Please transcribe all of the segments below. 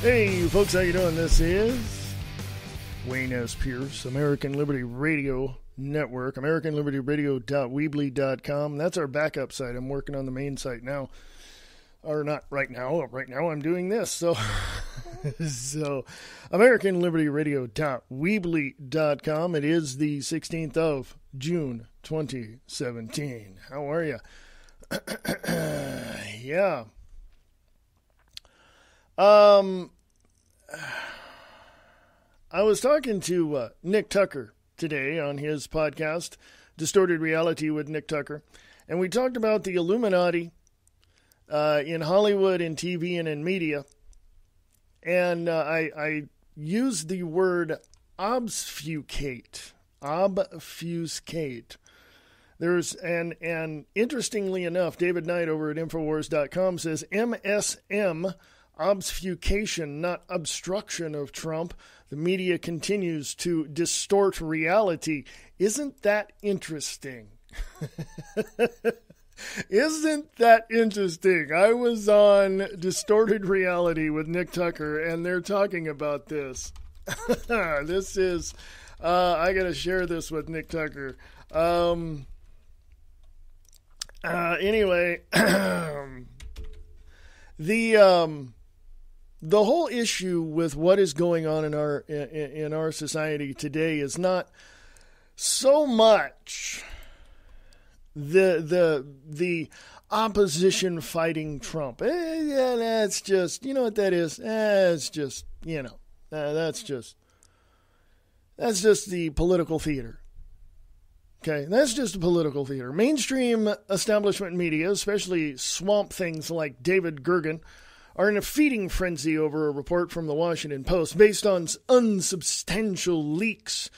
Hey, folks, how you doing? This is Wayne S. Pierce, American Liberty Radio Network, AmericanLibertyRadio.weebly.com. That's our backup site. I'm working on the main site now. Or not right now. Right now I'm doing this. So, AmericanLibertyRadio.weebly.com. It is the 16th of June, 2017. How are you? Yeah. I was talking to Nick Tucker today on his podcast, Distorted Reality with Nick Tucker, and we talked about the Illuminati in Hollywood, in TV, and in media. And I used the word obfuscate. Obfuscate. There's and interestingly enough, David Knight over at Infowars.com says MSM, obfuscation, not obstruction of Trump. The media continues to distort reality. Isn't that interesting? Isn't that interesting? I was on Distorted Reality with Nick Tucker, and they're talking about this. This is, I got to share this with Nick Tucker. Anyway, the whole issue with what is going on in our society today is not so much the opposition fighting Trump. Yeah, that's just, you know what that is? It's just, you know, that's just the political theater. Okay, that's just a political theater. Mainstream establishment media, especially swamp things like David Gergen, are in a feeding frenzy over a report from the Washington Post based on unsubstantial leaks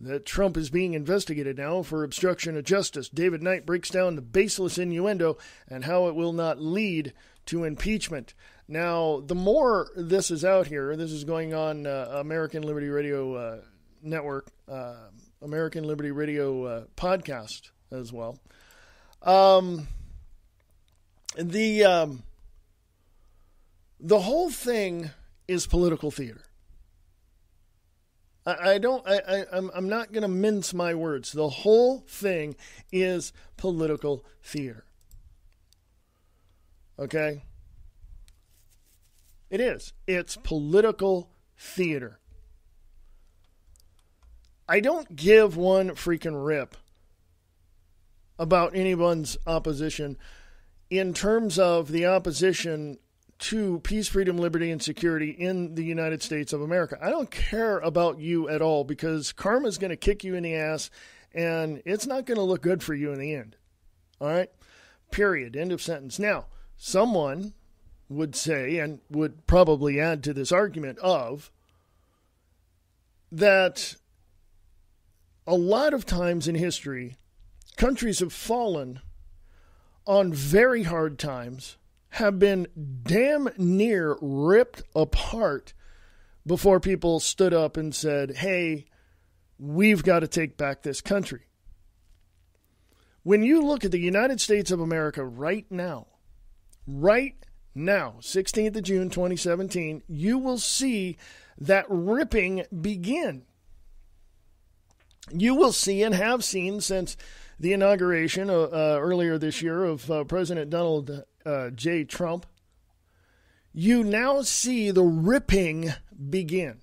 that Trump is being investigated now for obstruction of justice. David Knight breaks down the baseless innuendo and how it will not lead to impeachment. Now, the more this is out here, this is going on American Liberty Radio Network, American Liberty Radio podcast as well. The whole thing is political theater. I'm not going to mince my words. The whole thing is political theater. Okay? It is. It's political theater. I don't give one freaking rip about anyone's opposition in terms of the opposition to peace, freedom, liberty, and security in the United States of America. I don't care about you at all because karma's going to kick you in the ass and it's not going to look good for you in the end. All right? Period. End of sentence. Now, someone would say, and would probably add to this argument of, that a lot of times in history, countries have fallen on very hard times, have been damn near ripped apart before people stood up and said, hey, we've got to take back this country. When you look at the United States of America right now, 16th of June, 2017, you will see that ripping begin. You will see and have seen since the inauguration earlier this year of President Donald J. Trump, you now see the ripping begin.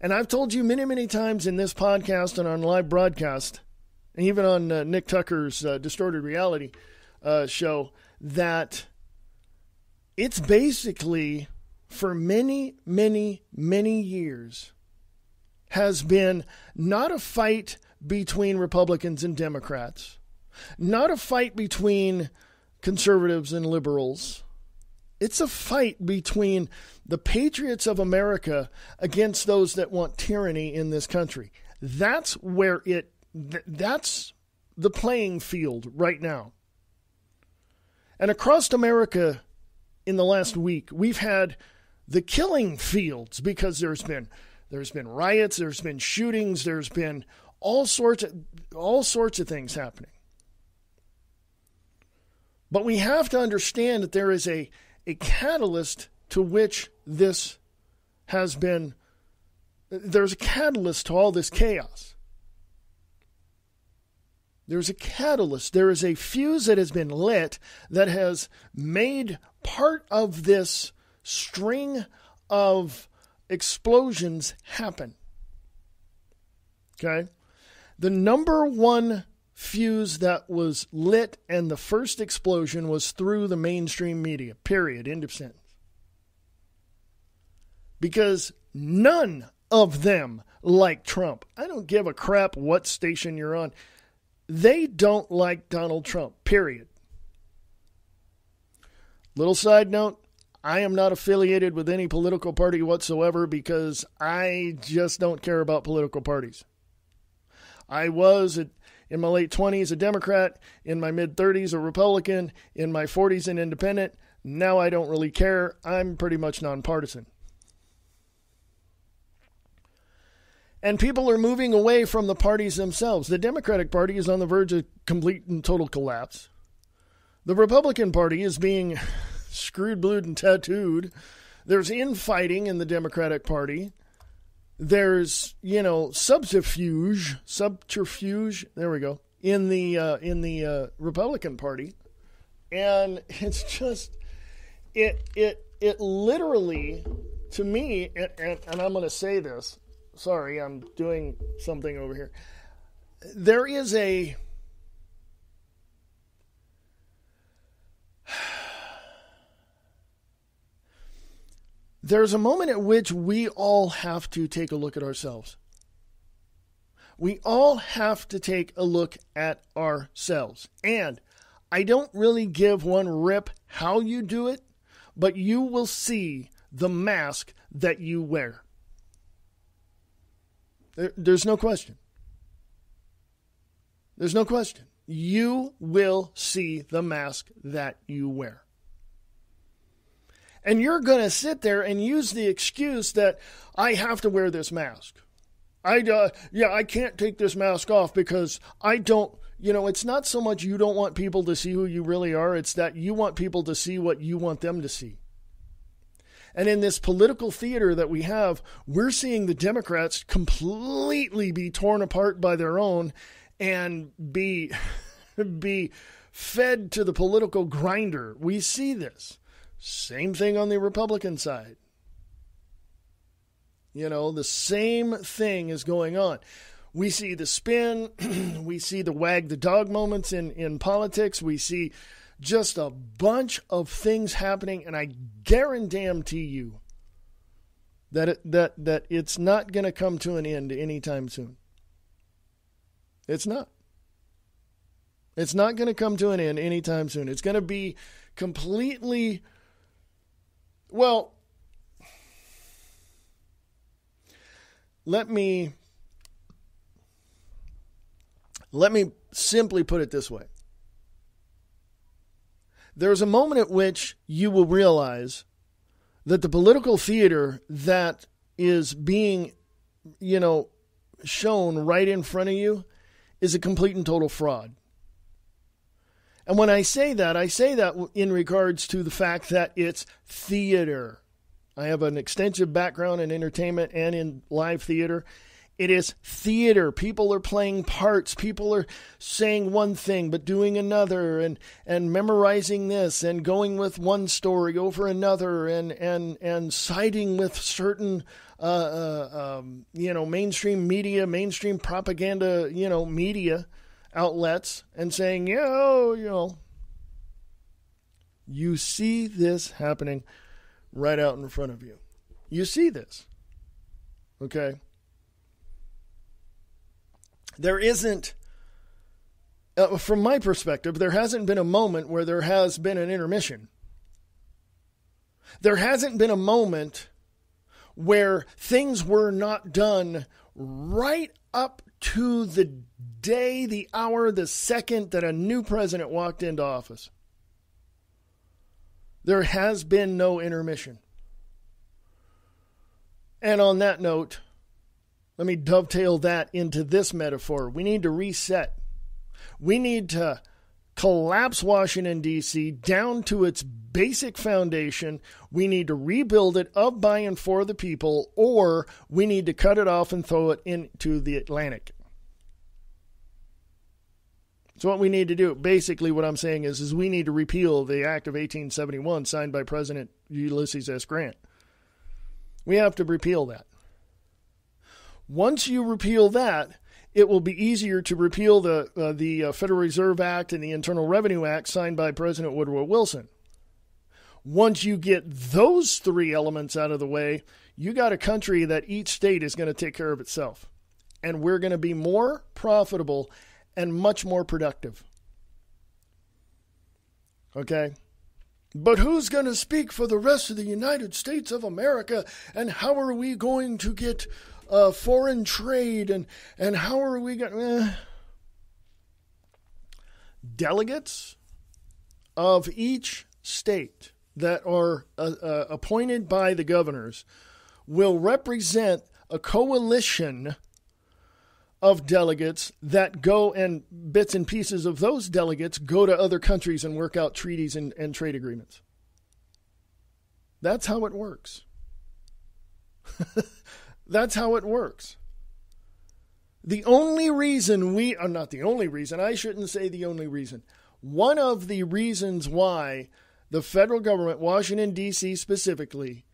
And I've told you many, many times in this podcast and on live broadcast, and even on Nick Tucker's Distorted Reality show, that it's basically, for many, many, many years, has been not a fight between Republicans and Democrats, not a fight between conservatives and liberals. It's a fight between the patriots of America against those that want tyranny in this country. That's where that's the playing field right now. And across America in the last week, we've had the killing fields because there's been riots, there's been shootings, there's been all sorts of things happening. But we have to understand that there is a catalyst to which this has been, there's a catalyst to all this chaos. There's a catalyst. There is a fuse that has been lit that has made part of this string of explosions happen. Okay? The number one fuse that was lit and the first explosion was through the mainstream media. Period. End of sentence. Because none of them like Trump. I don't give a crap what station you're on. They don't like Donald Trump. Period. Little side note, I am not affiliated with any political party whatsoever because I just don't care about political parties. I was, in my late 20s, a Democrat, in my mid-30s, a Republican, in my 40s, an independent. Now I don't really care. I'm pretty much nonpartisan. And people are moving away from the parties themselves. The Democratic Party is on the verge of complete and total collapse. The Republican Party is being screwed, blued, and tattooed. There's infighting in the Democratic Party. There's, subterfuge, there we go, in the Republican Party. And it's just, it literally, to me, and I'm going to say this, sorry, I'm doing something over here. There's a moment at which we all have to take a look at ourselves. We all have to take a look at ourselves. And I don't really give one rip how you do it, but you will see the mask that you wear. There's no question. There's no question. You will see the mask that you wear. And you're going to sit there and use the excuse that I have to wear this mask. I can't take this mask off because I don't, it's not so much you don't want people to see who you really are. It's that you want people to see what you want them to see. And in this political theater that we have, we're seeing the Democrats completely be torn apart by their own and be fed to the political grinder. We see this. Same thing on the Republican side. The same thing is going on. We see the spin. We see the wag the dog moments in politics. We see just a bunch of things happening, and I guarantee you that it's not going to come to an end anytime soon. It's not. It's not going to come to an end anytime soon. It's going to be completely, well, let me simply put it this way. There's a moment at which you will realize that the political theater that is being, shown right in front of you is a complete and total fraud. And when I say that in regards to the fact that it's theater. I have an extensive background in entertainment and in live theater. It is theater. People are playing parts. People are saying one thing but doing another and memorizing this and going with one story over another and siding with certain mainstream media, mainstream propaganda, media outlets and saying, you see this happening right out in front of you. You see this. Okay? There isn't, from my perspective, there hasn't been a moment where there has been an intermission. There hasn't been a moment where things were not done right up to the day, the hour, the second that a new president walked into office. There has been no intermission. And on that note, let me dovetail that into this metaphor. We need to reset. We need to collapse Washington, D.C. down to its basic foundation. We need to rebuild it of, by, and for the people, or we need to cut it off and throw it into the Atlantic. So what we need to do, basically what I'm saying is we need to repeal the Act of 1871 signed by President Ulysses S. Grant. We have to repeal that. Once you repeal that, it will be easier to repeal the Federal Reserve Act and the Internal Revenue Act signed by President Woodrow Wilson. Once you get those three elements out of the way, you got a country that each state is going to take care of itself. And we're going to be more profitable and much more productive. Okay? But who's going to speak for the rest of the United States of America? And how are we going to get foreign trade? And how are we going to... Delegates of each state that are appointed by the governors will represent a coalition of delegates that go, and bits and pieces of those delegates go to other countries and work out treaties and trade agreements. That's how it works. That's how it works. The only reason not the only reason, I shouldn't say the only reason. One of the reasons why the federal government, Washington, D.C. specifically,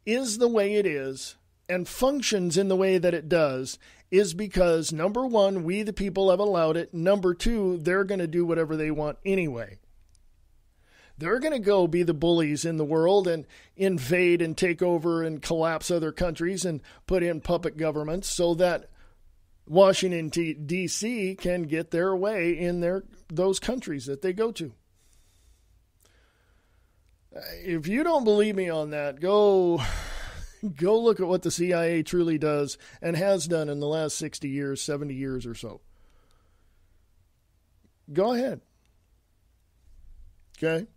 is the way it is and functions in the way that it does is because, number one, we the people have allowed it. Number two, they're going to do whatever they want anyway. They're going to go be the bullies in the world and invade and take over and collapse other countries and put in puppet governments so that Washington, D.C. can get their way in those countries that they go to. If you don't believe me on that, go look at what the CIA truly does and has done in the last 60 years, 70 years or so. Go ahead. Okay?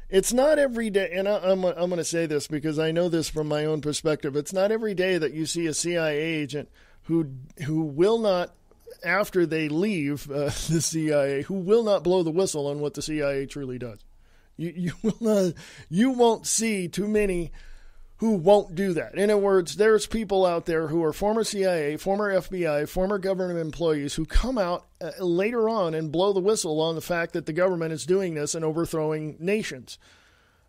It's not every day, and I'm going to say this because I know this from my own perspective. It's not every day that you see a CIA agent who will not, after they leave the CIA, who will not blow the whistle on what the CIA truly does. You will not. You won't see too many who won't do that. In other words, there's people out there who are former CIA, former FBI, former government employees who come out later on and blow the whistle on the fact that the government is doing this and overthrowing nations.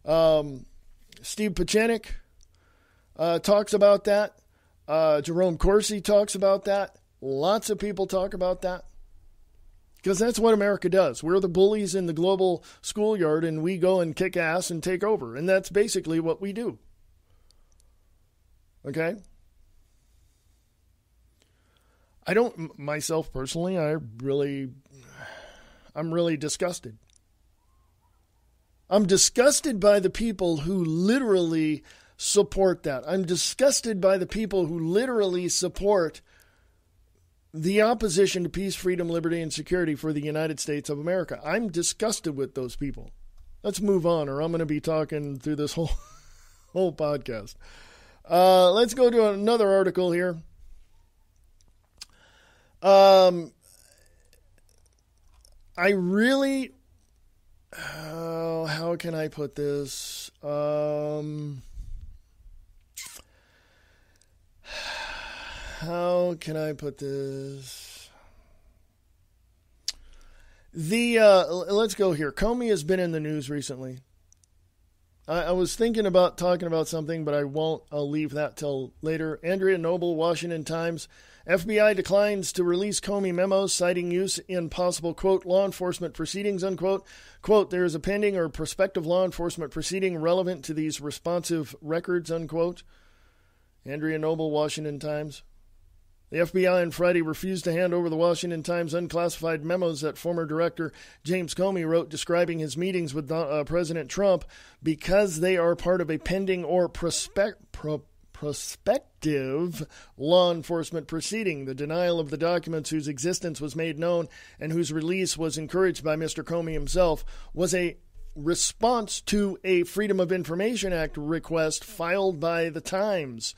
Steve Pachenik talks about that. Jerome Corsi talks about that. Lots of people talk about that. Because that's what America does. We're the bullies in the global schoolyard, and we go and kick ass and take over. And that's basically what we do. Okay? I don't, myself personally, I'm really disgusted. I'm disgusted by the people who literally support that. I'm disgusted by the people who literally support the opposition to peace, freedom, liberty, and security for the United States of America. I'm disgusted with those people. Let's move on, or I'm going to be talking through this whole podcast. Let's go to another article here. I really, how can I put this? How can I put this? Let's go here. Comey has been in the news recently. I was thinking about talking about something, but I won't. I'll leave that till later. Andrea Noble, Washington Times. FBI declines to release Comey memos, citing use in possible, quote, law enforcement proceedings, unquote. Quote, there is a pending or prospective law enforcement proceeding relevant to these responsive records, unquote. Andrea Noble, Washington Times. The FBI on Friday refused to hand over the Washington Times unclassified memos that former director James Comey wrote describing his meetings with President Trump because they are part of a pending or prospective law enforcement proceeding. The denial of the documents whose existence was made known and whose release was encouraged by Mr. Comey himself was a response to a Freedom of Information Act request filed by the Times.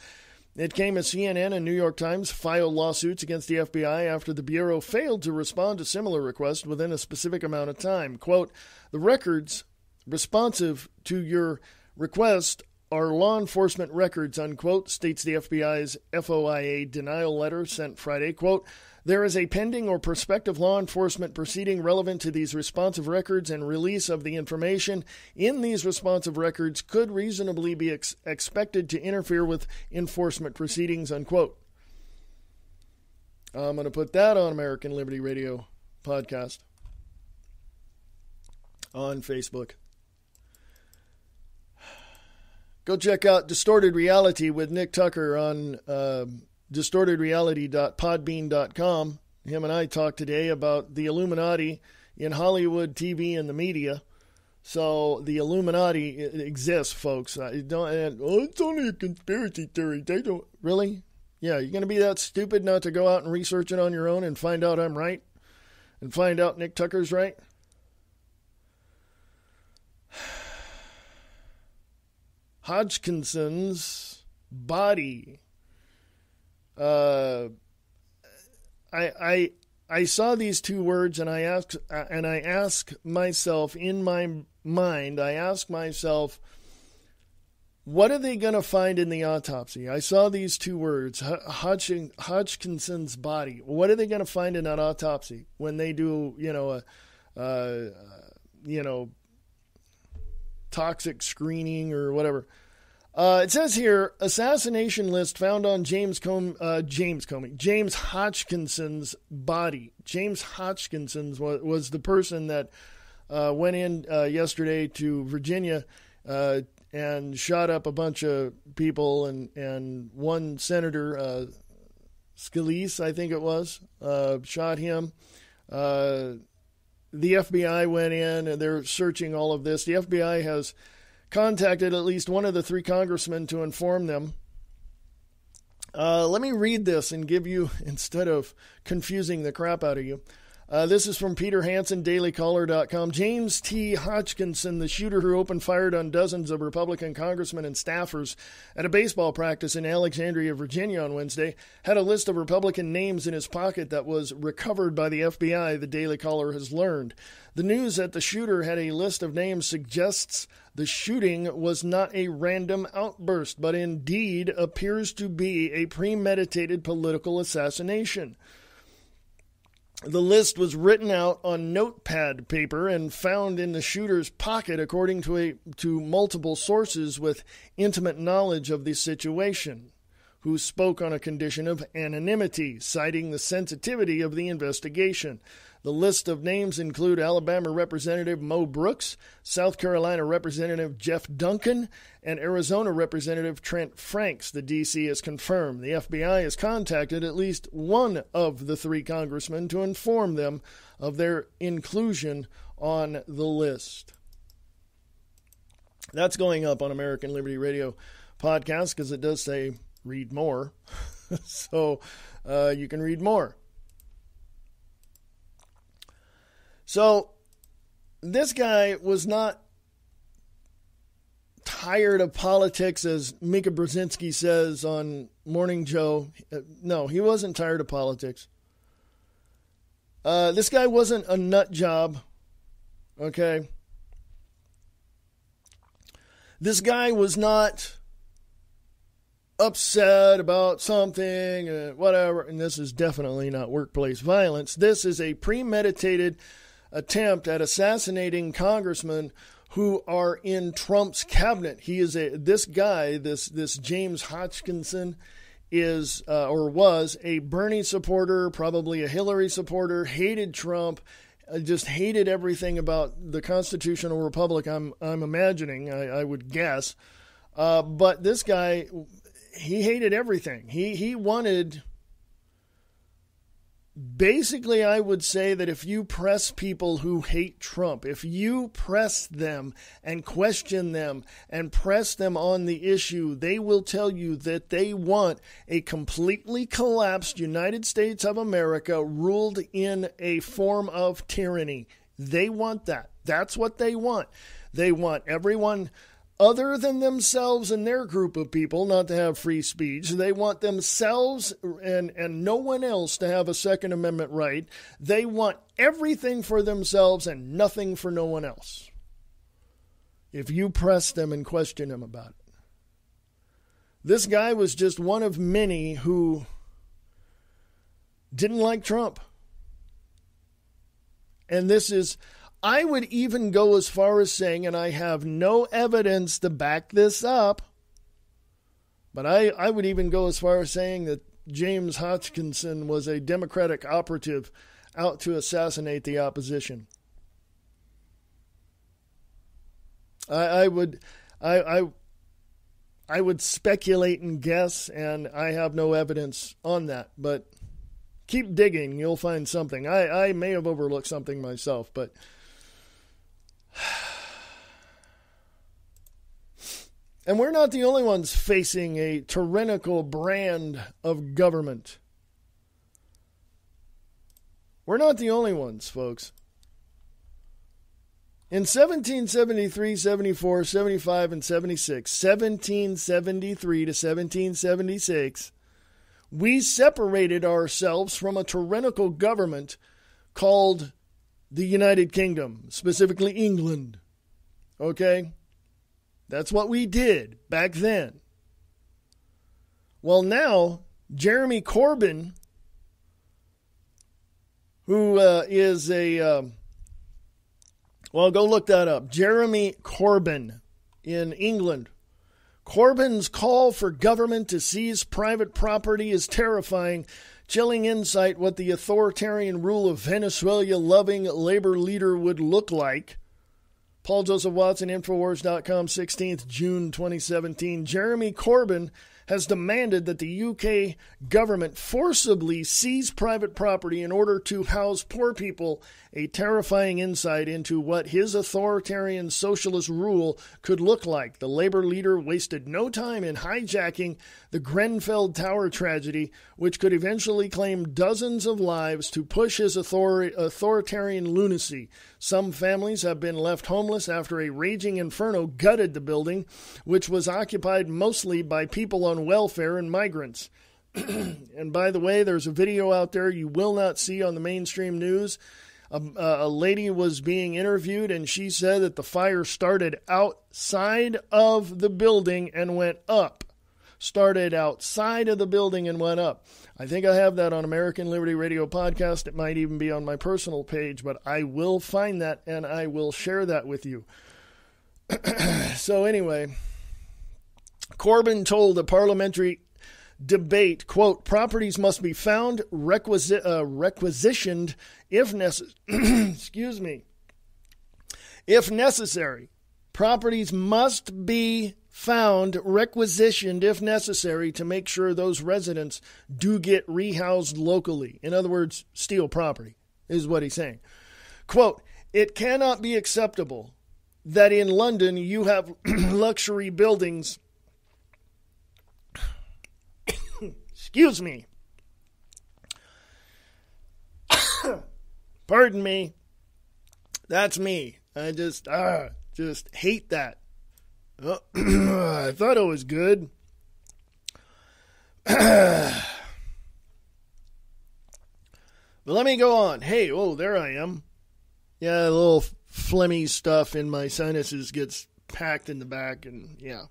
It came as CNN and New York Times filed lawsuits against the FBI after the Bureau failed to respond to similar requests within a specific amount of time. Quote, the records responsive to your request are law enforcement records, unquote, states the FBI's FOIA denial letter sent Friday. Quote, there is a pending or prospective law enforcement proceeding relevant to these responsive records, and release of the information in these responsive records could reasonably be expected to interfere with enforcement proceedings, unquote. I'm going to put that on American Liberty Radio podcast on Facebook. Go check out Distorted Reality with Nick Tucker on distortedreality.podbean.com. Him and I talked today about the Illuminati in Hollywood, TV, and the media. So the Illuminati exists, folks. It's only a conspiracy theory. They don't really. Yeah, you're going to be that stupid not to go out and research it on your own and find out I'm right, and find out Nick Tucker's right. Hodgkinson's body. I saw these two words and I ask myself in my mind, what are they going to find in the autopsy? I saw these two words, Hodgkinson's body. What are they going to find in that autopsy when they do, toxic screening or whatever? It says here, assassination list found on James Hodgkinson's body. James Hodgkinson was the person that went in yesterday to Virginia and shot up a bunch of people, and one senator, Scalise, I think it was, shot him. The FBI went in and they're searching all of this. The FBI has contacted at least one of the three congressmen to inform them. Let me read this and give you, instead of confusing the crap out of you. This is from Peter Hansen, dailycaller.com. James T. Hodgkinson, the shooter who opened fire on dozens of Republican congressmen and staffers at a baseball practice in Alexandria, Virginia on Wednesday, had a list of Republican names in his pocket that was recovered by the FBI, the Daily Caller has learned. The news that the shooter had a list of names suggests the shooting was not a random outburst, but indeed appears to be a premeditated political assassination. The list was written out on notepad paper and found in the shooter's pocket, according to multiple sources with intimate knowledge of the situation, who spoke on a condition of anonymity, citing the sensitivity of the investigation. The list of names include Alabama Representative Mo Brooks, South Carolina Representative Jeff Duncan, and Arizona Representative Trent Franks, the D.C. has confirmed. The FBI has contacted at least one of the three congressmen to inform them of their inclusion on the list. That's going up on American Liberty Radio podcast because it does say read more. So you can read more. So this guy was not tired of politics, as Mika Brzezinski says on Morning Joe. No, he wasn't tired of politics. This guy wasn't a nut job, okay? This guy was not upset about something, whatever, and this is definitely not workplace violence. This is a premeditated attempt at assassinating congressmen who are in Trump's cabinet. He is this James Hodgkinson is or was a Bernie supporter, probably a Hillary supporter, hated Trump, just hated everything about the constitutional republic. I'm imagining, I would guess, but this guy, he hated everything. He wanted. Basically, I would say that if you press people who hate Trump, if you press them and question them and press them on the issue, they will tell you that they want a completely collapsed United States of America ruled in a form of tyranny. They want that. That's what they want. They want everyone other than themselves and their group of people not to have free speech. They want themselves and no one else to have a Second Amendment right. They want everything for themselves and nothing for no one else. If you press them and question them about it. This guy was just one of many who didn't like Trump. And this is, I would even go as far as saying, and I have no evidence to back this up, but I would even go as far as saying that James Hodgkinson was a Democratic operative out to assassinate the opposition. I would speculate and guess, and I have no evidence on that, but keep digging, you'll find something. I may have overlooked something myself, but and we're not the only ones facing a tyrannical brand of government. We're not the only ones, folks. In 1773, 74, 75, and 76, 1773 to 1776, we separated ourselves from a tyrannical government called the United Kingdom, specifically England. Okay? That's what we did back then. Well, now, Jeremy Corbyn, who is a... well, go look that up. Jeremy Corbyn in England. Corbyn's call for government to seize private property is terrifying. Chilling insight what the authoritarian rule of Venezuela-loving labor leader would look like. Paul Joseph Watson, Infowars.com, 16th June 2017. Jeremy Corbyn has demanded that the UK government forcibly seize private property in order to house poor people, a terrifying insight into what his authoritarian socialist rule could look like. The Labour leader wasted no time in hijacking the Grenfell Tower tragedy, which could eventually claim dozens of lives, to push his authoritarian lunacy. Some families have been left homeless after a raging inferno gutted the building, which was occupied mostly by people on welfare and migrants. And by the way, there's a video out there you will not see on the mainstream news. A lady was being interviewed, and she said that the fire started outside of the building and went up. Started outside of the building and went up. I think I have that on American Liberty Radio Podcast. It might even be on my personal page, but I will find that and I will share that with you. So anyway, Corbyn told a parliamentary debate, quote, properties must be found, requisitioned if if necessary. Properties must be found, requisitioned if necessary, to make sure those residents do get rehoused locally. In other words, steal property, is what he's saying. Quote, it cannot be acceptable that in London you have luxury buildings. Excuse me. Pardon me. That's me. I just hate that. I thought it was good. But let me go on. Hey, oh, there I am. Yeah, a little phlegmy stuff in my sinuses gets packed in the back, and yeah.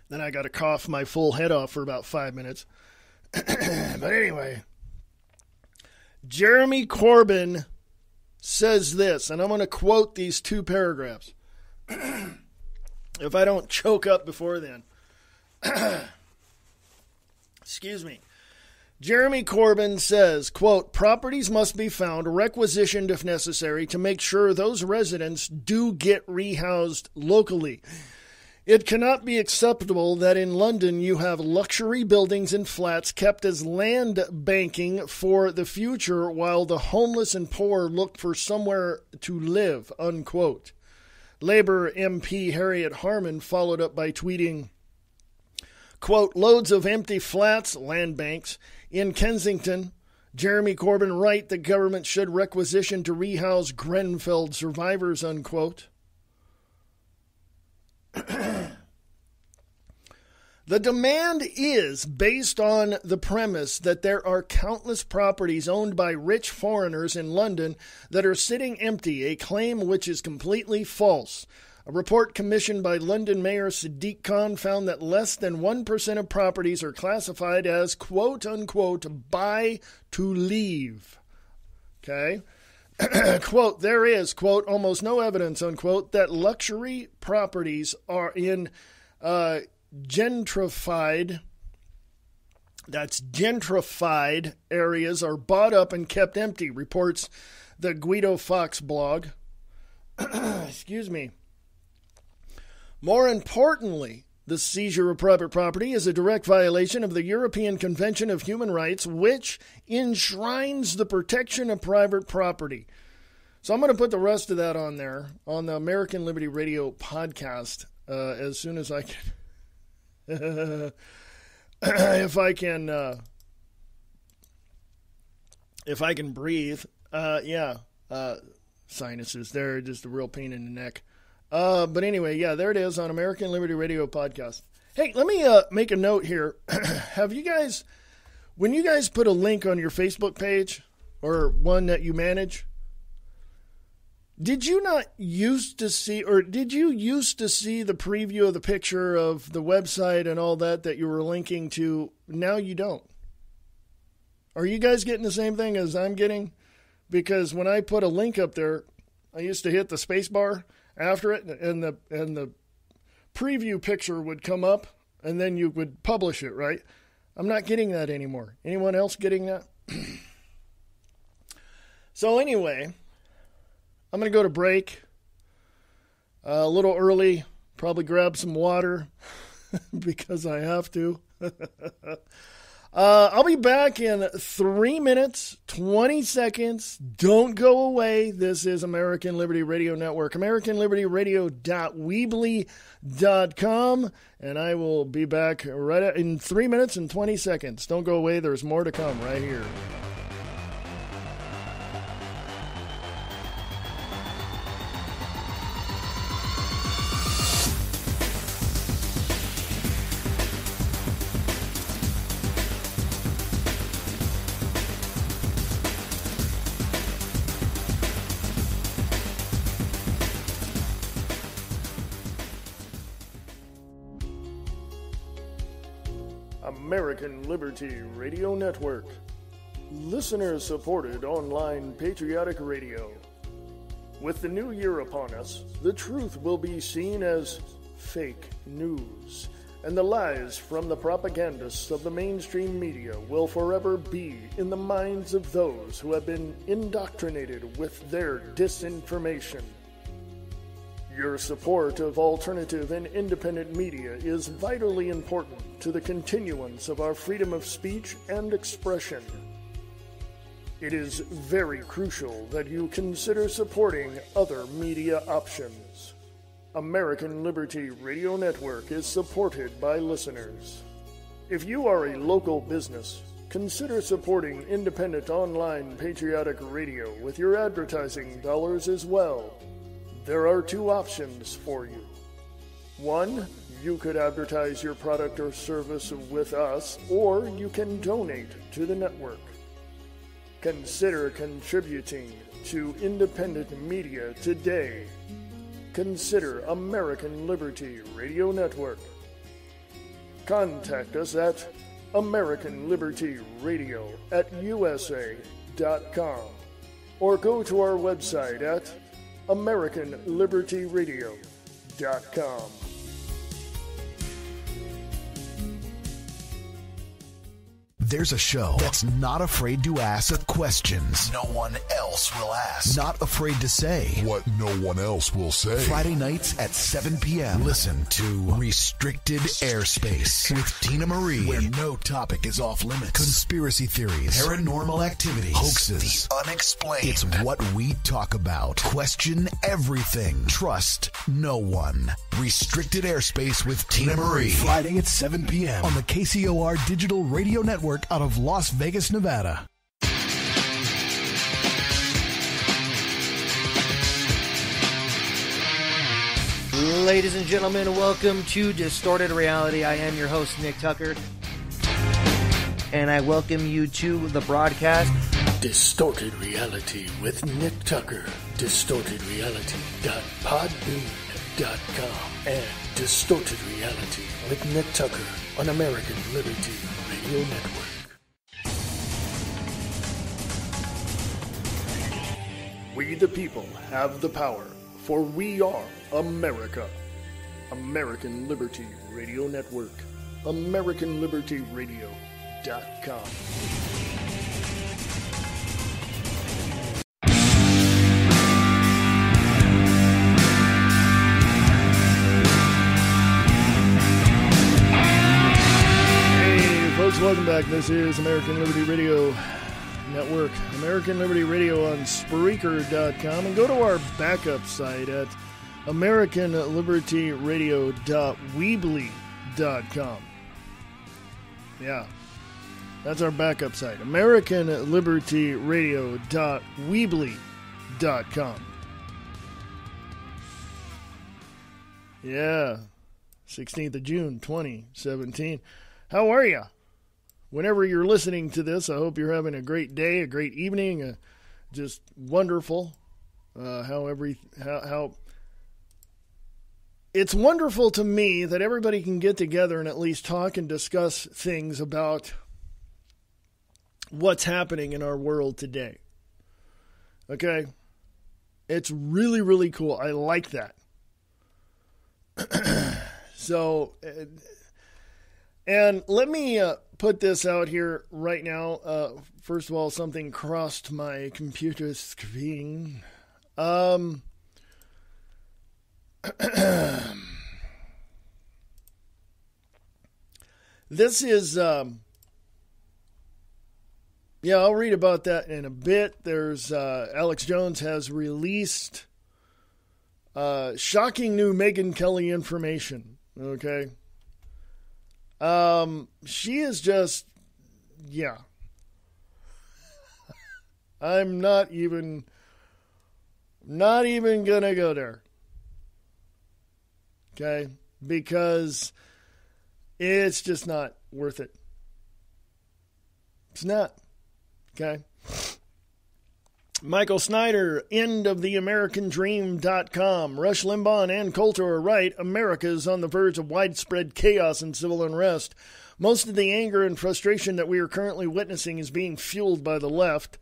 Then I got to cough my full head off for about 5 minutes. But anyway, Jeremy Corbyn says this, and I'm going to quote these two paragraphs. If I don't choke up before then. Excuse me. Jeremy Corbyn says, quote, properties must be found, requisitioned if necessary, to make sure those residents do get rehoused locally. It cannot be acceptable that in London you have luxury buildings and flats kept as land banking for the future while the homeless and poor look for somewhere to live, unquote. Labour MP Harriet Harman followed up by tweeting, quote, loads of empty flats, land banks, in Kensington. Jeremy Corbyn right that government should requisition to rehouse Grenfell survivors, unquote. The demand is based on the premise that there are countless properties owned by rich foreigners in London that are sitting empty, a claim which is completely false. A report commissioned by London Mayor Sadiq Khan found that less than 1% of properties are classified as quote-unquote buy to leave. Okay? Quote, there is, quote, almost no evidence, unquote, that luxury properties are in gentrified areas are bought up and kept empty, reports the Guido Fox blog. Excuse me. More importantly, the seizure of private property is a direct violation of the European Convention of Human Rights, which enshrines the protection of private property. So I'm going to put the rest of that on there on the American Liberty Radio podcast as soon as I can. If I can breathe, sinuses, they're just a real pain in the neck. But anyway, yeah, there it is on American Liberty Radio podcast. Hey, let me make a note here. Have you guys, when you guys put a link on your Facebook page or one that you manage, did you used to see the preview of the picture of the website and all that you were linking to? Now you don't. Are you guys getting the same thing as I'm getting? Because when I put a link up there, I used to hit the space bar after it, and the preview picture would come up, and then you would publish it, right? I'm not getting that anymore. Anyone else getting that? So anyway, I'm going to go to break a little early, probably grab some water because I have to. I'll be back in 3 minutes, 20 seconds. Don't go away. This is American Liberty Radio Network, AmericanLibertyRadio.weebly.com, and I will be back in 3 minutes and 20 seconds. Don't go away. There's more to come right here. American Liberty Radio Network. Listener-supported online patriotic radio. With the new year upon us, the truth will be seen as fake news, and the lies from the propagandists of the mainstream media will forever be in the minds of those who have been indoctrinated with their disinformation. Your support of alternative and independent media is vitally important to the continuance of our freedom of speech and expression. It is very crucial that you consider supporting other media options. American Liberty Radio Network is supported by listeners. If you are a local business, consider supporting independent online patriotic radio with your advertising dollars as well. There are two options for you. One, you could advertise your product or service with us, or you can donate to the network. Consider contributing to independent media today. Consider American Liberty Radio Network. Contact us at AmericanLibertyRadio@USA.com or go to our website at AmericanLibertyRadio.com. There's a show that's not afraid to ask questions no one else will ask. Not afraid to say what no one else will say. Friday nights at 7 p.m. Listen to Restricted Airspace with Tina Marie, where no topic is off limits. Conspiracy theories, paranormal activities, hoaxes, the unexplained. It's what we talk about. Question everything. Trust no one. Restricted Airspace with Tina Marie. Friday at 7 p.m. on the KCOR Digital Radio Network out of Las Vegas, Nevada. ladies and gentlemen. Welcome to Distorted Reality. I am your host, Nick Tucker, and I welcome you to the broadcast. Distorted Reality with Nick Tucker. DistortedReality.podbean.com and Distorted Reality with Nick Tucker on American Liberty Radio Network. We the people have the power, for we are America. American Liberty Radio Network. AmericanLibertyRadio.com. Hey folks, welcome back. This is American Liberty Radio Network, American Liberty Radio on Spreaker.com, and go to our backup site at AmericanLibertyRadio.weebly.com. Yeah, that's our backup site, AmericanLibertyRadio.weebly.com. Yeah, 16th of June, 2017. How are you? Whenever you're listening to this, I hope you're having a great day, a great evening, just wonderful. How it's wonderful to me that everybody can get together and at least talk and discuss things about what's happening in our world today. Okay? It's really, really cool. I like that. So, and let me put this out here right now. First of all, something crossed my computer screen. This is, I'll read about that in a bit. There's, Alex Jones has released shocking new Megyn Kelly information. Okay. She is just, I'm not even gonna go there. Okay? Because it's just not worth it. It's not. Okay? Michael Snyder, endoftheamericandream.com. Rush Limbaugh and Ann Coulter are right. America is on the verge of widespread chaos and civil unrest. Most of the anger and frustration that we are currently witnessing is being fueled by the left.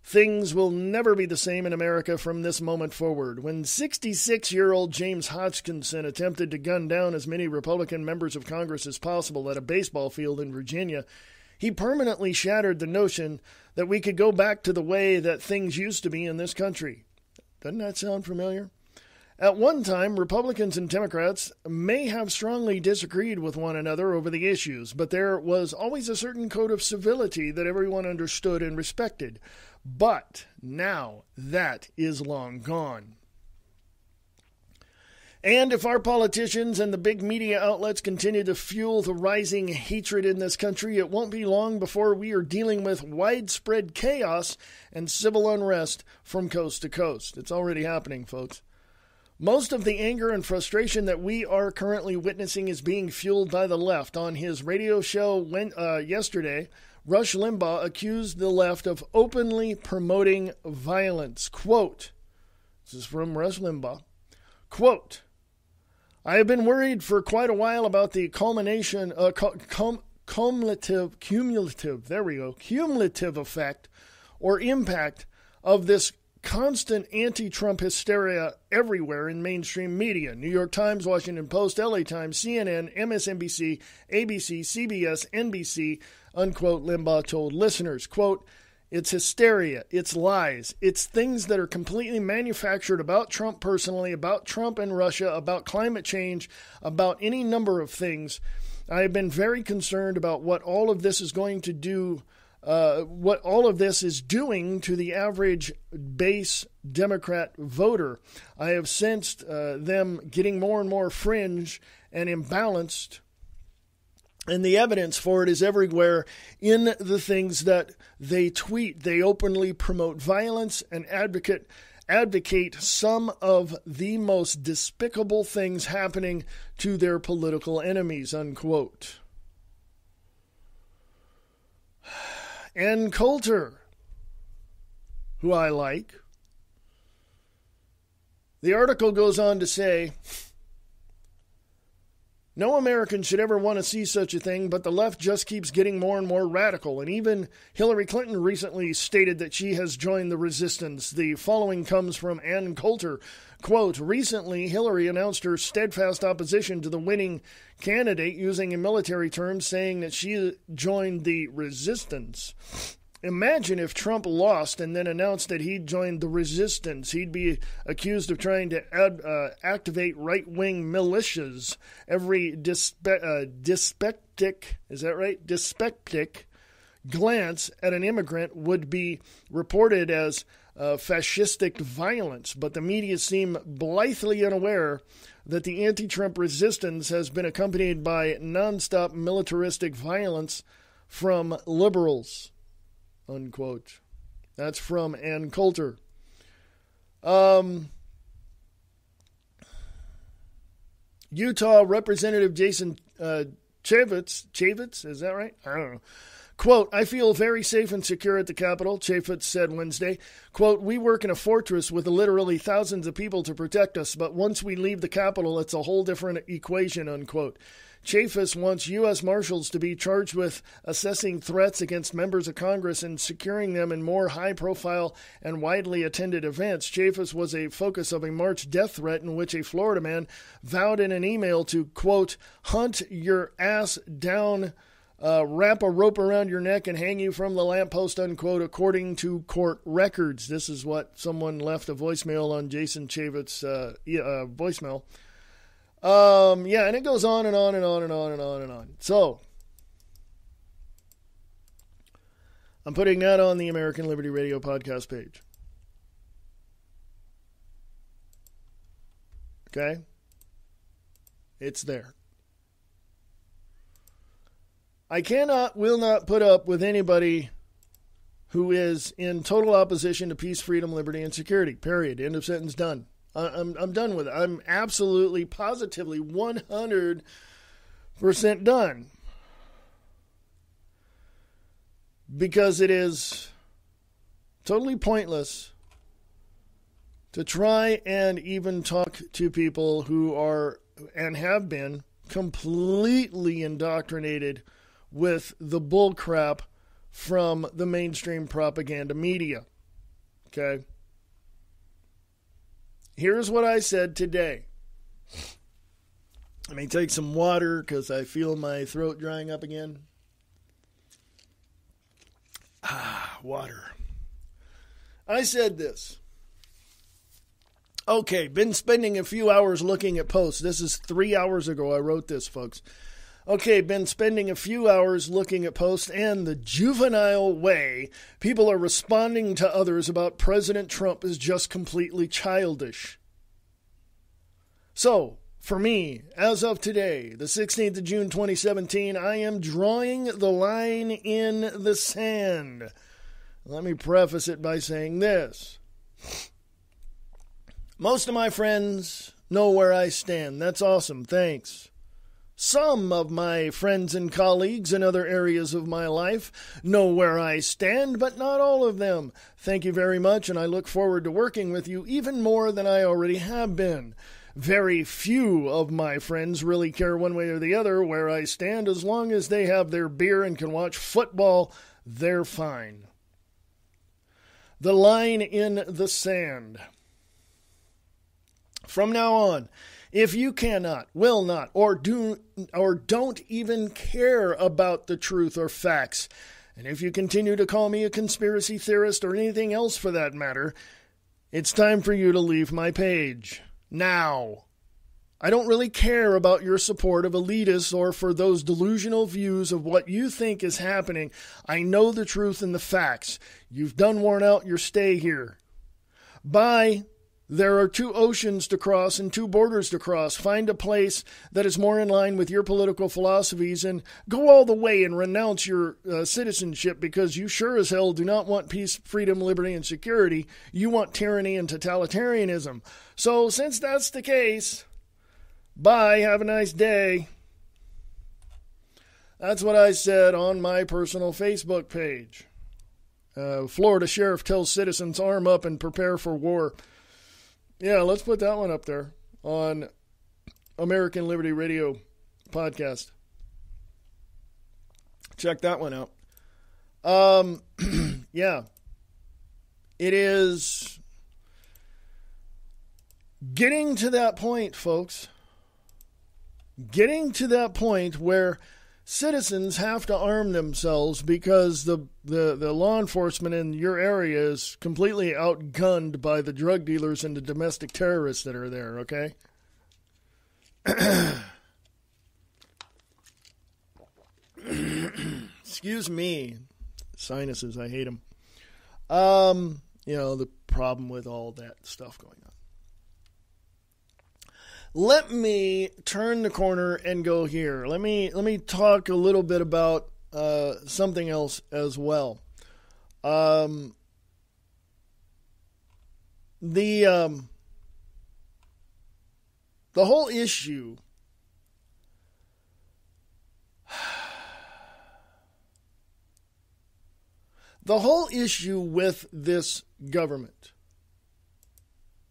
Things will never be the same in America from this moment forward. When 66-year-old James Hodgkinson attempted to gun down as many Republican members of Congress as possible at a baseball field in Virginia, he permanently shattered the notion that we could go back to the way that things used to be in this country. Doesn't that sound familiar? At one time, Republicans and Democrats may have strongly disagreed with one another over the issues, but there was always a certain code of civility that everyone understood and respected. But now that is long gone. And if our politicians and the big media outlets continue to fuel the rising hatred in this country, it won't be long before we are dealing with widespread chaos and civil unrest from coast to coast. It's already happening, folks. Most of the anger and frustration that we are currently witnessing is being fueled by the left. On his radio show yesterday, Rush Limbaugh accused the left of openly promoting violence. Quote, this is from Rush Limbaugh, quote, I have been worried for quite a while about the cumulative effect or impact of this constant anti-Trump hysteria everywhere in mainstream media. New York Times, Washington Post, LA Times, CNN, MSNBC, ABC, CBS, NBC, unquote, Limbaugh told listeners, quote, it's hysteria, it's lies, it's things that are completely manufactured about Trump personally, about Trump and Russia, about climate change, about any number of things. I have been very concerned about what all of this is going to do, what all of this is doing to the average base Democrat voter. I have sensed them getting more and more fringe and imbalanced, and the evidence for it is everywhere in the things that they tweet. They openly promote violence and advocate advocate some of the most despicable things happening to their political enemies, unquote. Ann Coulter, who I like, the article goes on to say, no American should ever want to see such a thing, but the left just keeps getting more and more radical. And even Hillary Clinton recently stated that she has joined the resistance. The following comes from Ann Coulter. Quote, recently, Hillary announced her steadfast opposition to the winning candidate using a military term, saying that she joined the resistance. Imagine if Trump lost and then announced that he'd joined the resistance. He'd be accused of trying to activate right-wing militias. Every dyspeptic glance at an immigrant would be reported as fascistic violence, but the media seem blithely unaware that the anti-Trump resistance has been accompanied by nonstop militaristic violence from liberals. Unquote. That's from Ann Coulter. Utah Representative Jason Chaffetz, is that right? I don't know. Quote, I feel very safe and secure at the Capitol, Chaffetz said Wednesday. Quote, we work in a fortress with literally thousands of people to protect us, but once we leave the Capitol, it's a whole different equation, unquote. Chaffetz wants U.S. Marshals to be charged with assessing threats against members of Congress and securing them in more high-profile and widely attended events. Chaffetz was a focus of a March death threat in which a Florida man vowed in an email to, quote, hunt your ass down, wrap a rope around your neck and hang you from the lamppost, unquote, according to court records. This is what someone left a voicemail on Jason Chaffetz' voicemail. Yeah, and it goes on and on and on and on and on and on. So, I'm putting that on the American Liberty Radio podcast page. Okay? It's there. I will not put up with anybody who is in total opposition to peace, freedom, liberty, and security. Period. End of sentence. Done. I'm done with it. I'm absolutely, positively, 100% done. Because it is totally pointless to try and even talk to people who are and have been completely indoctrinated with the bull crap from the mainstream propaganda media. Okay? Here's what I said today. Let me take some water because I feel my throat drying up again. Water. I said this. Okay, been spending a few hours looking at posts. This is 3 hours ago I wrote this, folks. Okay, been spending a few hours looking at posts and the juvenile way people are responding to others about President Trump is just completely childish. So, for me, as of today, the 16th of June 2017, I am drawing the line in the sand. Let me preface it by saying this. Most of my friends know where I stand. That's awesome. Thanks. Some of my friends and colleagues in other areas of my life know where I stand, but not all of them. Thank you very much, and I look forward to working with you even more than I already have been. Very few of my friends really care one way or the other where I stand. As long as they have their beer and can watch football, they're fine. The line in the sand. From now on, if you cannot, will not, or don't even care about the truth or facts, and if you continue to call me a conspiracy theorist or anything else for that matter, it's time for you to leave my page. Now. I don't really care about your support of elitists or for those delusional views of what you think is happening. I know the truth and the facts. You've done worn out your stay here. Bye. There are 2 oceans to cross and 2 borders to cross. Find a place that is more in line with your political philosophies and go all the way and renounce your citizenship, because you sure as hell do not want peace, freedom, liberty, and security. You want tyranny and totalitarianism. So since that's the case, bye, have a nice day. That's what I said on my personal Facebook page. Florida sheriff tells citizens arm up and prepare for war. Yeah, let's put that one up there on American Liberty Radio podcast. Check that one out. Yeah. It is getting to that point, folks. Getting to that point where citizens have to arm themselves because the law enforcement in your area is completely outgunned by the drug dealers and the domestic terrorists that are there, okay? Excuse me. Sinuses, I hate them. The problem with all that stuff going on. Let me turn the corner and go here. Let me talk a little bit about something else as well. The whole issue with this government,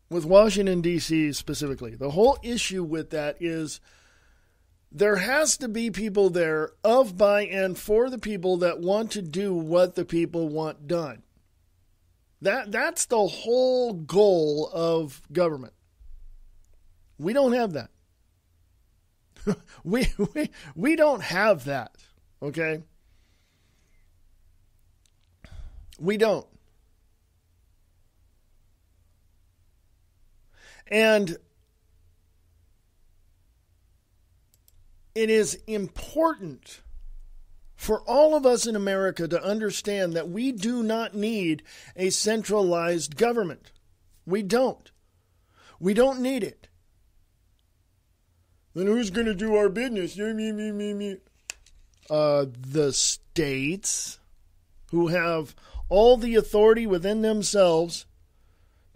with Washington, D.C. specifically, the whole issue with that is there has to be people there of, by, and for the people that want to do what the people want done. That's the whole goal of government. We don't have that. we don't have that, okay? We don't. And it is important for all of us in America to understand that we do not need a centralized government. We don't. We don't need it. Then who's going to do our business? Me. The states, who have all the authority within themselves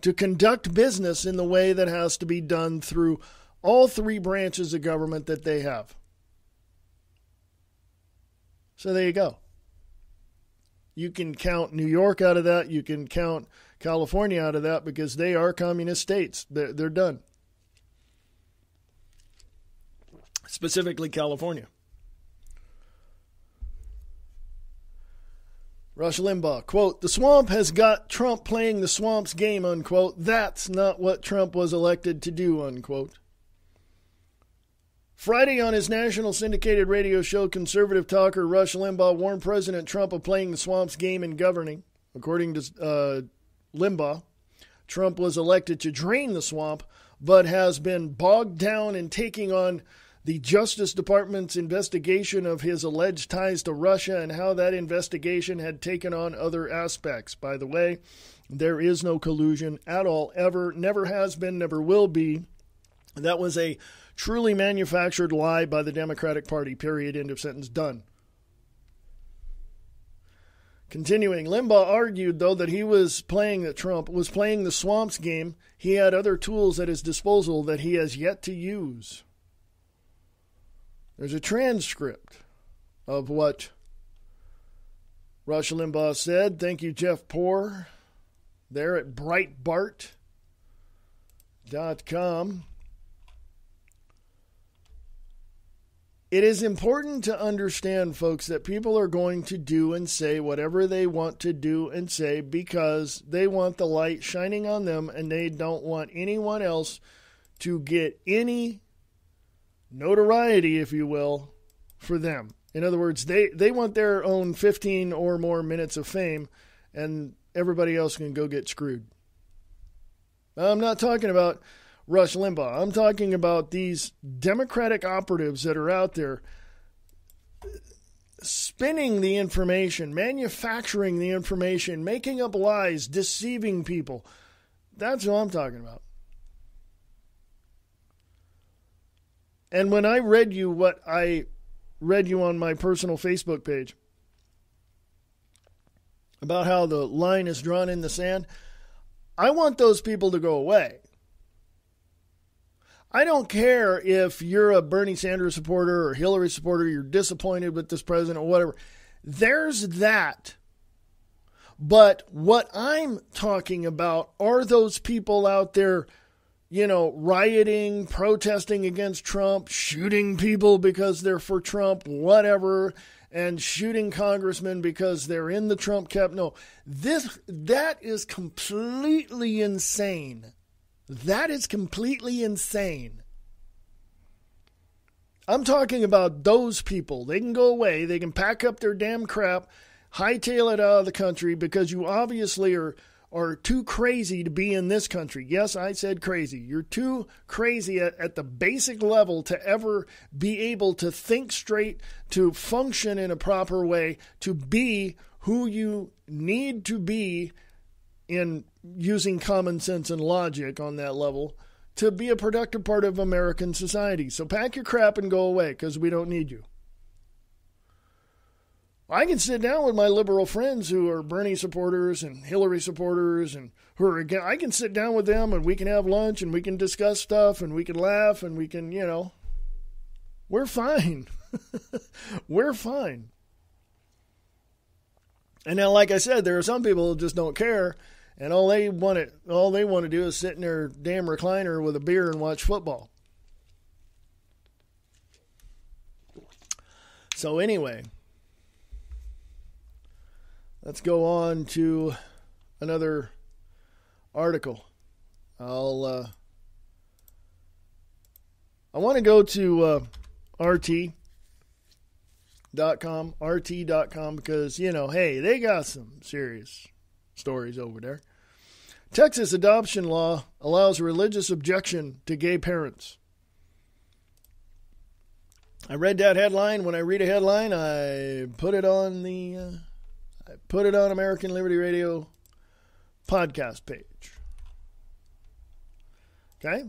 to conduct business in the way that has to be done through all 3 branches of government that they have. So there you go. You can count New York out of that. You can count California out of that because they are communist states. They're done. Specifically California. Rush Limbaugh, quote, "The swamp has got Trump playing the swamp's game," unquote. That's not what Trump was elected to do, unquote. Friday on his national syndicated radio show, conservative talker Rush Limbaugh warned President Trump of playing the swamp's game in governing. According to Limbaugh, Trump was elected to drain the swamp, but has been bogged down in taking on the Justice Department's investigation of his alleged ties to Russia and how that investigation had taken on other aspects. By the way, there is no collusion at all, ever, never has been, never will be. That was a truly manufactured lie by the Democratic Party, period, end of sentence, done. Continuing, Limbaugh argued, though, that Trump was playing the swamp's game. He had other tools at his disposal that he has yet to use. There's a transcript of what Rush Limbaugh said. Thank you, Jeff Poor, there at Breitbart.com. It is important to understand, folks, that people are going to do and say whatever they want to do and say because they want the light shining on them and they don't want anyone else to get any notoriety, if you will, for them. In other words, they want their own 15 or more minutes of fame, and everybody else can go get screwed. I'm not talking about Rush Limbaugh. I'm talking about these Democratic operatives that are out there spinning the information, manufacturing the information, making up lies, deceiving people. That's what I'm talking about. And when I read you what I read you on my personal Facebook page about how the line is drawn in the sand, I want those people to go away. I don't care if you're a Bernie Sanders supporter or Hillary supporter, you're disappointed with this president or whatever. There's that. But what I'm talking about are those people out there, rioting, protesting against Trump, shooting people because they're for Trump, whatever, and shooting congressmen because they're in the Trump camp. No, that is completely insane. That is completely insane. I'm talking about those people. They can go away. They can pack up their damn crap, hightail it out of the country because you obviously are too crazy to be in this country. Yes, I said crazy. You're too crazy at the basic level to ever be able to think straight, to function in a proper way, to be who you need to be in using common sense and logic on that level to be a productive part of American society. So pack your crap and go away because we don't need you. I can sit down with my liberal friends who are Bernie supporters and Hillary supporters and who are again. I can sit down with them and we can have lunch and we can discuss stuff and we can laugh and we can, we're fine. We're fine. And now, like I said, there are some people who just don't care, and all they want to do is sit in their damn recliner with a beer and watch football. So anyway, let's go on to another article. I want to go to RT.com, because, hey, they got some serious stories over there. Texas adoption law allows religious objection to gay parents. I read that headline. When I read a headline, I put it on American Liberty Radio podcast page. Okay?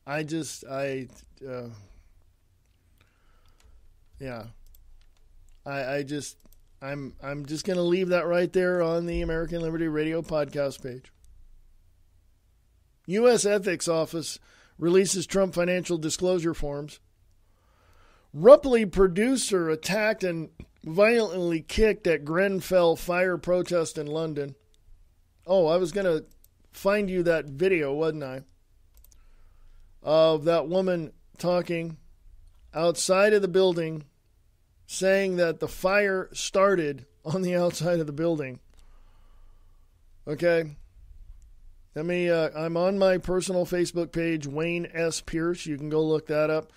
I'm just going to leave that right there on the American Liberty Radio podcast page. U.S. Ethics Office releases Trump financial disclosure forms. Rupley producer attacked and violently kicked at Grenfell fire protest in London. Oh, I was going to find you that video, wasn't I? Of that woman talking outside of the building, saying that the fire started on the outside of the building. Okay. I'm on my personal Facebook page, Wayne S. Pierce. You can go look that up.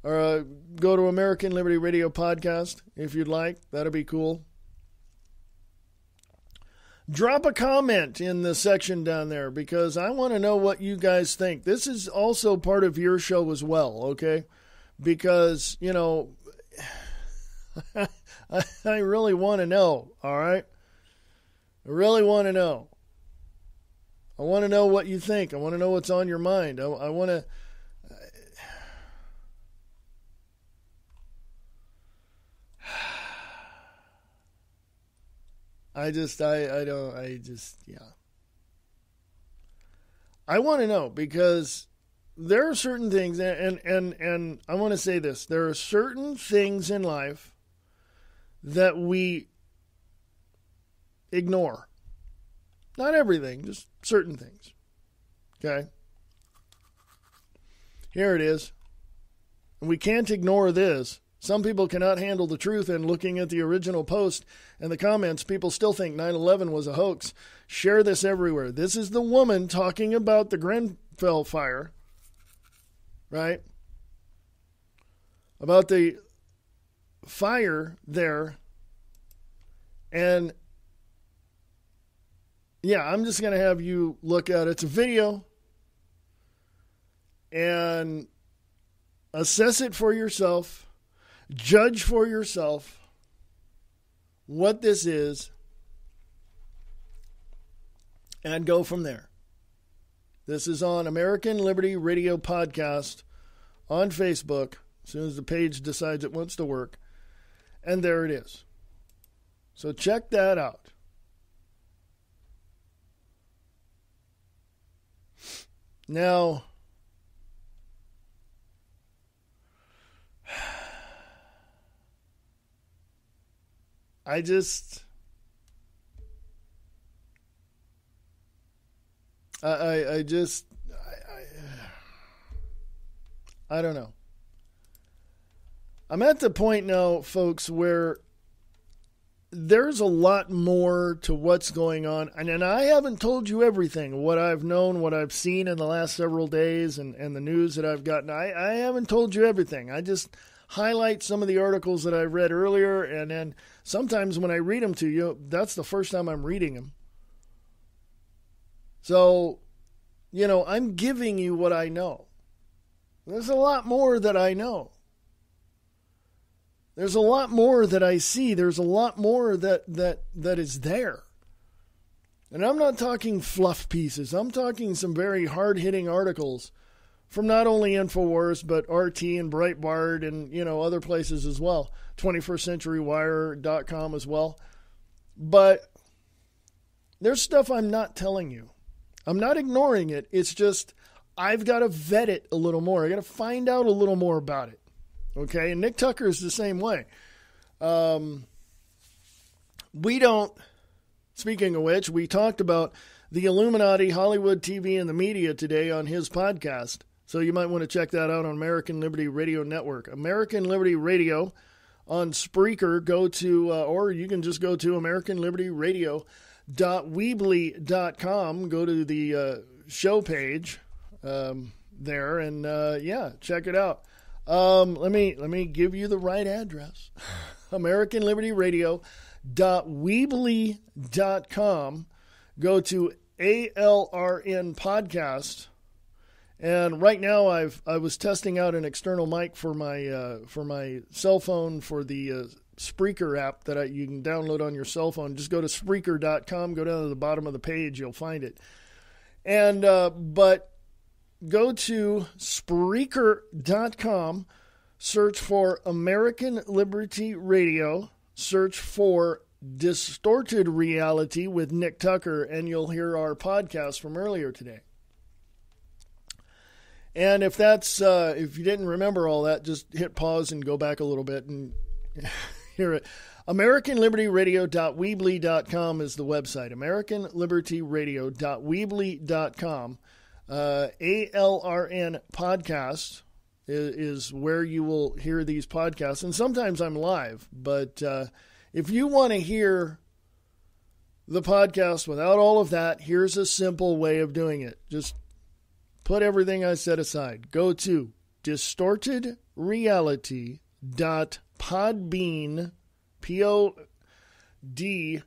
Or go to American Liberty Radio podcast if you'd like. That'd be cool. Drop a comment in the section down there because I want to know what you guys think. This is also part of your show as well, okay? Because, I really want to know, all right? I really want to know. I want to know what you think. I want to know what's on your mind. I want to... I want to know because there are certain things, and I want to say this. There are certain things in life that we ignore. Not everything, just certain things. Okay? Here it is. And we can't ignore this. Some people cannot handle the truth, and looking at the original post and the comments, people still think 9/11 was a hoax. Share this everywhere. This is the woman talking about the Grenfell fire, right? About the fire there. And, yeah, I'm just going to have you look at it. It's a video. And assess it for yourself. Judge for yourself what this is. and go from there. This is on American Liberty Radio Podcast on Facebook, as soon as the page decides it wants to work. And there it is. So check that out. Now, I don't know. I'm at the point now, folks, where there's a lot more to what's going on. And I haven't told you everything, what I've known, what I've seen in the last several days and the news that I've gotten. I haven't told you everything. I just highlight some of the articles that I read earlier. And then sometimes when I read them to you, that's the first time I'm reading them. So, I'm giving you what I know. There's a lot more that I know. There's a lot more that I see. There's a lot more that is there. And I'm not talking fluff pieces. I'm talking some very hard-hitting articles from not only InfoWars, but RT and Breitbart and, other places as well. 21stCenturyWire.com as well. But there's stuff I'm not telling you. I'm not ignoring it. It's just I've got to vet it a little more. I got to find out a little more about it. Okay? And Nick Tucker is the same way. Speaking of which, we talked about the Illuminati, Hollywood TV, and the media today on his podcast. So you might want to check that out on American Liberty Radio Network. American Liberty Radio on Spreaker. Go to, or you can just go to AmericanLibertyRadio.weebly.com. Go to the show page there and check it out. Let me give you the right address. AmericanLibertyRadio.weebly.com. Go to ALRN podcast. And right now I was testing out an external mic for my cell phone for the Spreaker app that you can download on your cell phone. Just go to Spreaker.com, go down to the bottom of the page, you'll find it. And but go to Spreaker.com, search for American Liberty Radio, search for Distorted Reality with Nick Tucker, and you'll hear our podcast from earlier today. And if you didn't remember all that, just hit pause and go back a little bit and hear it. AmericanLibertyRadio.weebly.com is the website. AmericanLibertyRadio.weebly.com. ALRN podcast is where you will hear these podcasts. And sometimes I'm live, but if you want to hear the podcast without all of that, here's a simple way of doing it. Just put everything I said aside. Go to distortedreality.podbean, PODBEAN,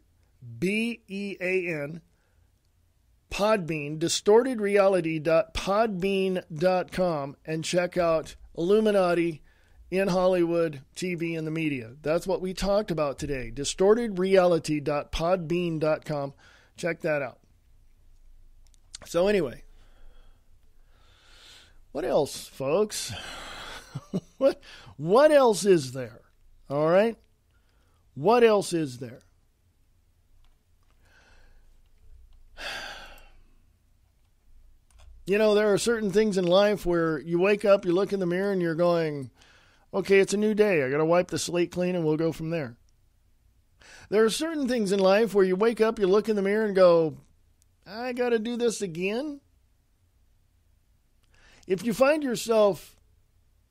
Podbean, distortedreality.podbean.com, and check out Illuminati in Hollywood, TV, and the media. That's what we talked about today. Distortedreality.podbean.com. Check that out. So anyway, what else, folks? What else is there? All right? What else is there? There are certain things in life where you wake up, you look in the mirror, and you're going, okay, it's a new day. I got to wipe the slate clean, and we'll go from there. There are certain things in life where you wake up, you look in the mirror, and go, I got to do this again. If you find yourself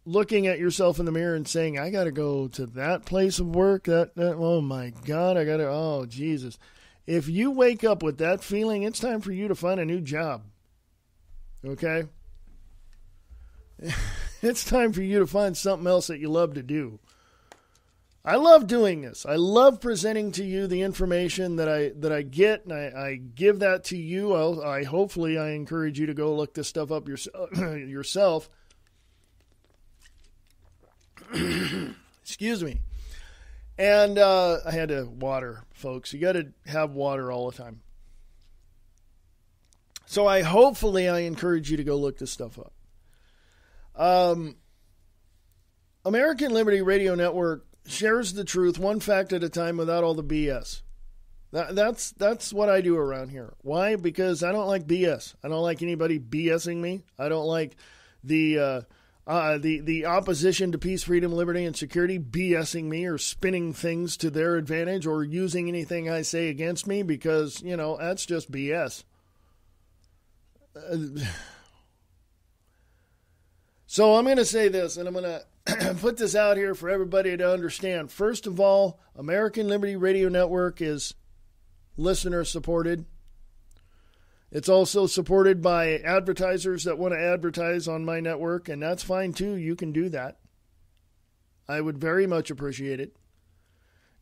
looking at yourself in the mirror and saying, I got to go to that place of work, oh my God, oh Jesus. If you wake up with that feeling, it's time for you to find a new job. Okay? It's time for you to find something else that you love to do. I love doing this. I love presenting to you the information that I get, and I give that to you. Hopefully I encourage you to go look this stuff up yourself. Excuse me. And I had to water, folks. You got to have water all the time. So I encourage you to go look this stuff up. American Liberty Radio Network shares the truth one fact at a time without all the BS. That's what I do around here. Why? Because I don't like BS. I don't like anybody BSing me. I don't like the opposition to peace, freedom, liberty, and security BSing me or spinning things to their advantage or using anything I say against me because, that's just BS. So I'm going to say this, and I'm going to put this out here for everybody to understand. First of all, American Liberty Radio Network is listener supported. It's also supported by advertisers that want to advertise on my network, and that's fine too. You can do that. I would very much appreciate it.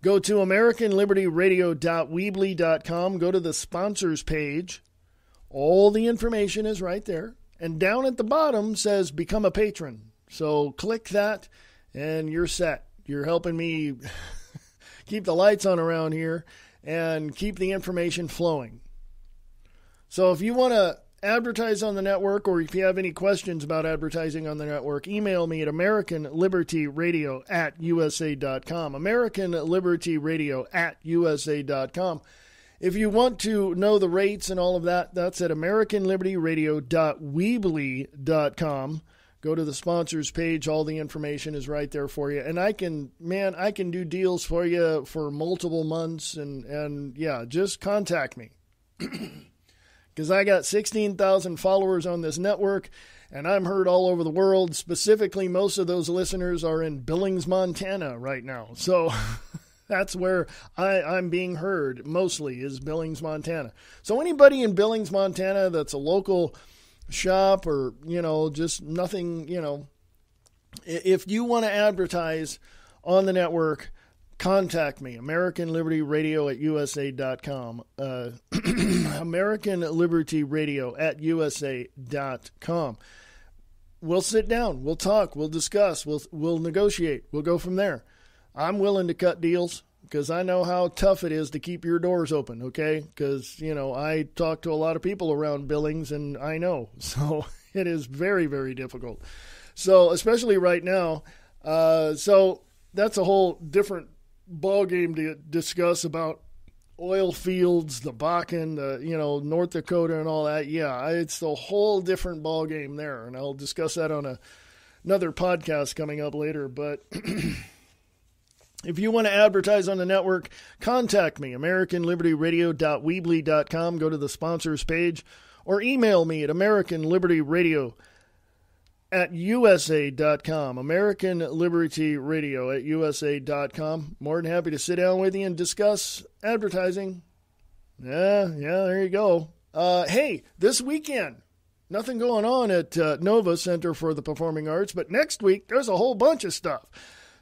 Go to AmericanLibertyRadio.weebly.com. Go to the sponsors page. All the information is right there. And down at the bottom says become a patron. So click that and you're set. You're helping me keep the lights on around here and keep the information flowing. So if you want to advertise on the network or if you have any questions about advertising on the network, email me at AmericanLibertyRadio@USA.com. AmericanLibertyRadio@USA.com. If you want to know the rates and all of that, that's at AmericanLibertyRadio.weebly.com. Go to the sponsors page. All the information is right there for you. And I can do deals for you for multiple months. And yeah, just contact me. Because I got 16,000 followers on this network, and I'm heard all over the world. Specifically, most of those listeners are in Billings, Montana right now. So that's where I'm being heard mostly, is Billings, Montana. So anybody in Billings, Montana that's a local shop or, just nothing, if you want to advertise on the network, contact me, AmericanLibertyRadio@USA.com. AmericanLibertyRadio@USA.com. We'll sit down. We'll talk. We'll discuss. We'll negotiate. We'll go from there. I'm willing to cut deals because I know how tough it is to keep your doors open, okay? Because, I talk to a lot of people around Billings, and I know. So it is very, very difficult. So especially right now. So that's a whole different ballgame to discuss about oil fields, the Bakken, North Dakota and all that. Yeah, it's a whole different ballgame there, and I'll discuss that on another podcast coming up later. But if you want to advertise on the network, contact me, AmericanLibertyRadio.weebly.com. Go to the sponsors page or email me at AmericanLibertyRadio@USA.com. AmericanLibertyRadio@USA.com. More than happy to sit down with you and discuss advertising. Yeah, there you go. Hey, this weekend, nothing going on at Nova Center for the Performing Arts, but next week there's a whole bunch of stuff.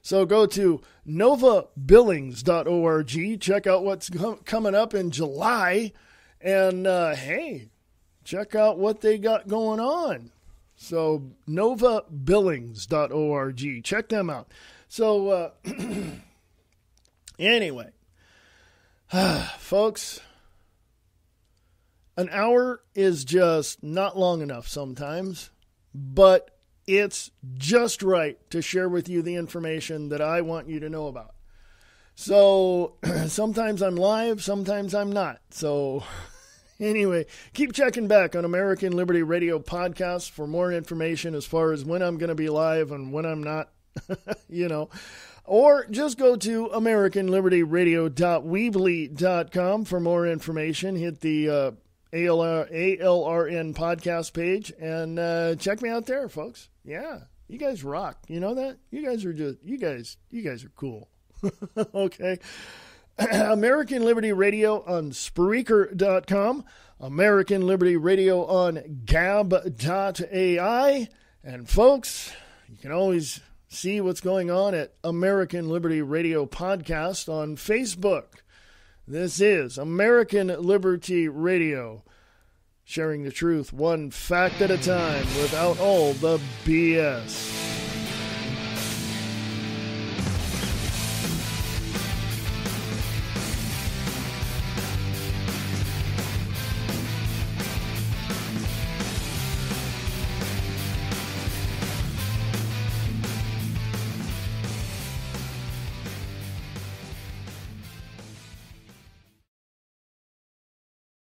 So go to novabillings.org, check out what's coming up in July, and hey, check out what they got going on. So novabillings.org, check them out. So anyway, folks, an hour is just not long enough sometimes, but it's just right to share with you the information that I want you to know about. So sometimes I'm live, sometimes I'm not. So anyway, keep checking back on American Liberty Radio Podcast for more information as far as when I'm going to be live and when I'm not, Or just go to AmericanLibertyRadio.weebly.com for more information. Hit the ALRN podcast page and check me out there, folks. Yeah, you guys rock. You know that? You guys are cool. Okay. American Liberty Radio on Spreaker.com, American Liberty Radio on Gab.ai, and folks, you can always see what's going on at American Liberty Radio Podcast on Facebook. This is American Liberty Radio, sharing the truth one fact at a time without all the BS.